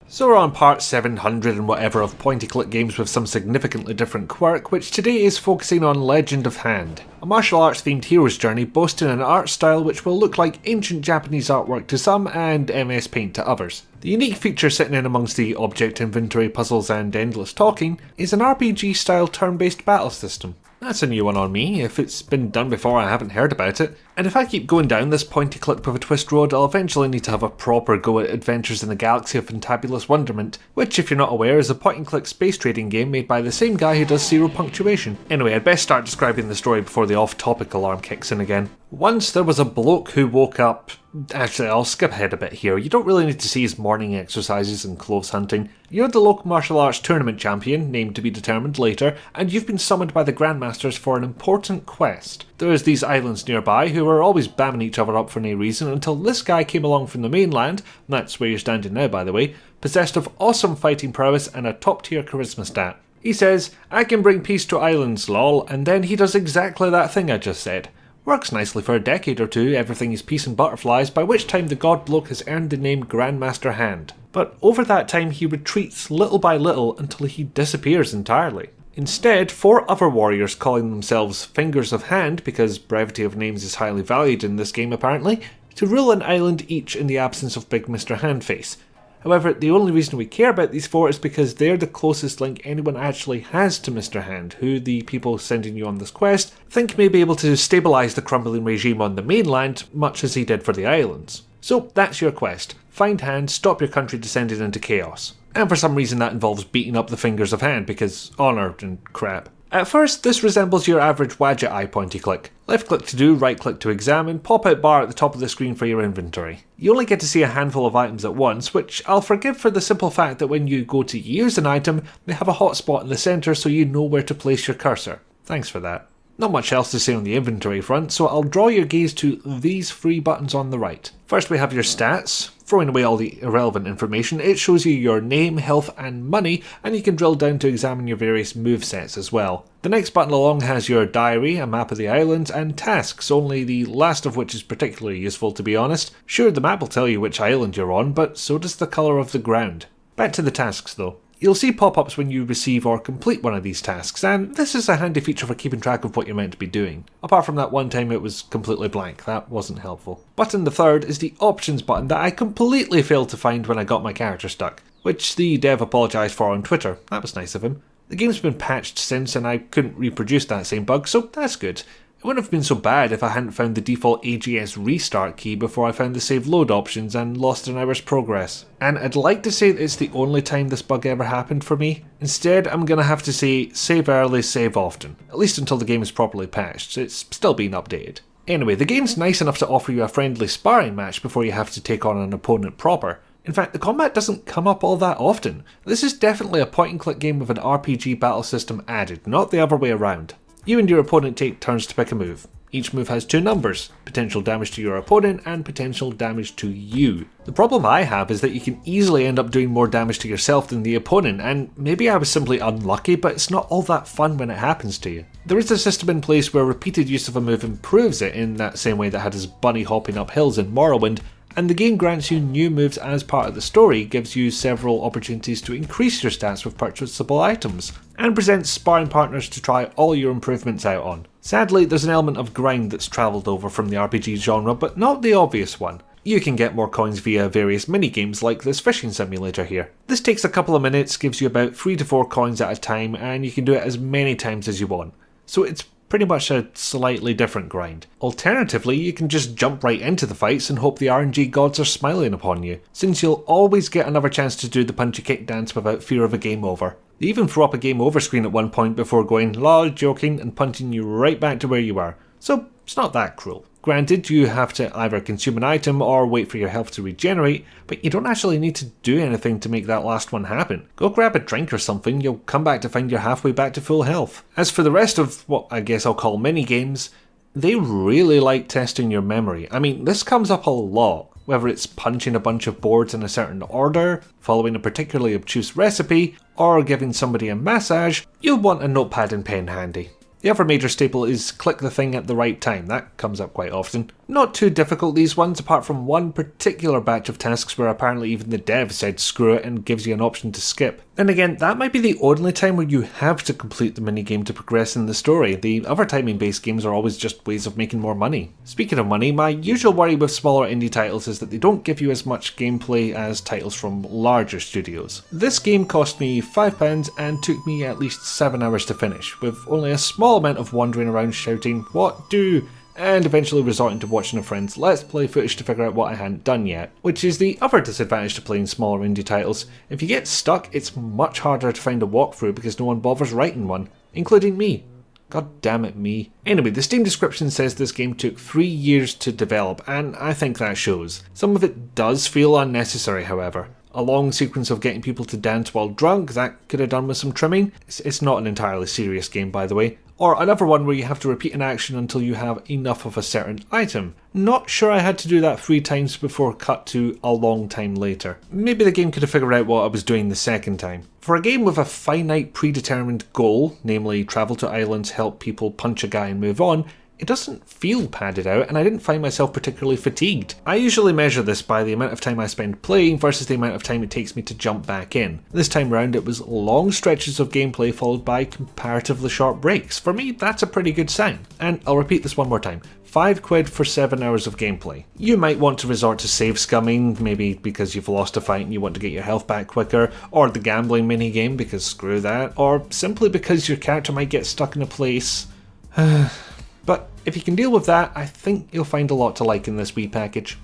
So we're on part 700 and whatever of point-and-click games with some significantly different quirk, which today is focusing on Legend of Hand, a martial arts themed hero's journey boasting an art style which will look like ancient Japanese artwork to some and MS Paint to others. The unique feature sitting in amongst the object inventory puzzles and endless talking is an RPG style turn-based battle system. That's a new one on me. If it's been done before, I haven't heard about it. And if I keep going down this pointy-click with a twist road, I'll eventually need to have a proper go at Adventures in the Galaxy of Fantabulous Wonderment, which, if you're not aware, is a point-and-click space trading game made by the same guy who does Zero Punctuation. Anyway, I'd best start describing the story before the off-topic alarm kicks in again. Once there was a bloke who woke up... Actually, I'll skip ahead a bit here. You don't really need to see his morning exercises and clothes hunting. You're the local martial arts tournament champion, named to be determined later, and you've been summoned by the Grandmasters for an important quest. There's these islands nearby who were always bamming each other up for no reason until this guy came along from the mainland, that's where you're standing now by the way, possessed of awesome fighting prowess and a top tier charisma stat. He says, "I can bring peace to islands, lol," and then he does exactly that thing I just said. Works nicely for a decade or two, everything is peace and butterflies, by which time the god bloke has earned the name Grandmaster Hand. But over that time he retreats little by little until he disappears entirely. Instead, 4 other warriors calling themselves Fingers of Hand, because brevity of names is highly valued in this game apparently, to rule an island each in the absence of Big Mr. Handface. However, the only reason we care about these 4 is because they're the closest link anyone actually has to Mr. Hand, who the people sending you on this quest think may be able to stabilise the crumbling regime on the mainland, much as he did for the islands. So that's your quest. Find Hand, stop your country descending into chaos. And for some reason that involves beating up the Fingers of Hand, because honour and crap. At first, this resembles your average Wadget Eye pointy click. Left click to do, right click to examine, pop out bar at the top of the screen for your inventory. You only get to see a handful of items at once, which I'll forgive for the simple fact that when you go to use an item, they have a hotspot in the centre so you know where to place your cursor. Thanks for that. Not much else to say on the inventory front, so I'll draw your gaze to these 3 buttons on the right. First we have your stats. Throwing away all the irrelevant information, it shows you your name, health and money, and you can drill down to examine your various movesets as well. The next button along has your diary, a map of the islands, and tasks, only the last of which is particularly useful to be honest. Sure, the map will tell you which island you're on, but so does the colour of the ground. Back to the tasks though. You'll see pop-ups when you receive or complete one of these tasks, and this is a handy feature for keeping track of what you're meant to be doing. Apart from that one time it was completely blank, that wasn't helpful. Button the third is the options button that I completely failed to find when I got my character stuck, which the dev apologised for on Twitter. That was nice of him. The game's been patched since and I couldn't reproduce that same bug, so that's good. It wouldn't have been so bad if I hadn't found the default AGS restart key before I found the save load options and lost an hour's progress. And I'd like to say that it's the only time this bug ever happened for me. Instead, I'm going to have to say save early, save often. At least until the game is properly patched. It's still being updated. Anyway, the game's nice enough to offer you a friendly sparring match before you have to take on an opponent proper. In fact, the combat doesn't come up all that often. This is definitely a point-and-click game with an RPG battle system added, not the other way around. You and your opponent take turns to pick a move. Each move has 2 numbers, potential damage to your opponent and potential damage to you. The problem I have is that you can easily end up doing more damage to yourself than the opponent, and maybe I was simply unlucky, but it's not all that fun when it happens to you. There is a system in place where repeated use of a move improves it in that same way that had us bunny hopping up hills in Morrowind, and the game grants you new moves as part of the story, gives you several opportunities to increase your stats with purchasable items, and presents sparring partners to try all your improvements out on. Sadly, there's an element of grind that's travelled over from the RPG genre, but not the obvious one. You can get more coins via various mini-games like this fishing simulator here. This takes a couple of minutes, gives you about 3 to 4 coins at a time, and you can do it as many times as you want. So it's pretty much a slightly different grind. Alternatively, you can just jump right into the fights and hope the RNG gods are smiling upon you, since you'll always get another chance to do the punchy kick dance without fear of a game over. They even throw up a game over screen at one point before going lol joking and punching you right back to where you were, so it's not that cruel. Granted, you have to either consume an item or wait for your health to regenerate, but you don't actually need to do anything to make that last one happen. Go grab a drink or something, you'll come back to find you're halfway back to full health. As for the rest of what I guess I'll call mini-games, they really like testing your memory. I mean, this comes up a lot, whether it's punching a bunch of boards in a certain order, following a particularly obtuse recipe, or giving somebody a massage, you'll want a notepad and pen handy. The other major staple is click the thing at the right time. That comes up quite often. Not too difficult, these ones, apart from one particular batch of tasks where apparently even the dev said screw it and gives you an option to skip. And again, that might be the only time where you have to complete the minigame to progress in the story. The other timing-based games are always just ways of making more money. Speaking of money, my usual worry with smaller indie titles is that they don't give you as much gameplay as titles from larger studios. This game cost me £5 and took me at least 7 hours to finish, with only a small amount of wandering around shouting, "What do?" and eventually resorting to watching a friend's Let's Play footage to figure out what I hadn't done yet. Which is the other disadvantage to playing smaller indie titles. If you get stuck, it's much harder to find a walkthrough because no one bothers writing one, including me. God damn it, me. Anyway, the Steam description says this game took 3 years to develop, and I think that shows. Some of it does feel unnecessary, however. A long sequence of getting people to dance while drunk, that could have done with some trimming. It's not an entirely serious game, by the way. Or another one where you have to repeat an action until you have enough of a certain item. Not sure I had to do that 3 times before cut to a long time later. Maybe the game could have figured out what I was doing the second time. For a game with a finite predetermined goal, namely travel to islands, help people, punch a guy and move on, it doesn't feel padded out, and I didn't find myself particularly fatigued. I usually measure this by the amount of time I spend playing versus the amount of time it takes me to jump back in. This time round it was long stretches of gameplay followed by comparatively short breaks. For me, that's a pretty good sign. And I'll repeat this one more time. £5 for 7 hours of gameplay. You might want to resort to save scumming, maybe because you've lost a fight and you want to get your health back quicker, or the gambling minigame because screw that, or simply because your character might get stuck in a place. But if you can deal with that, I think you'll find a lot to like in this wee package.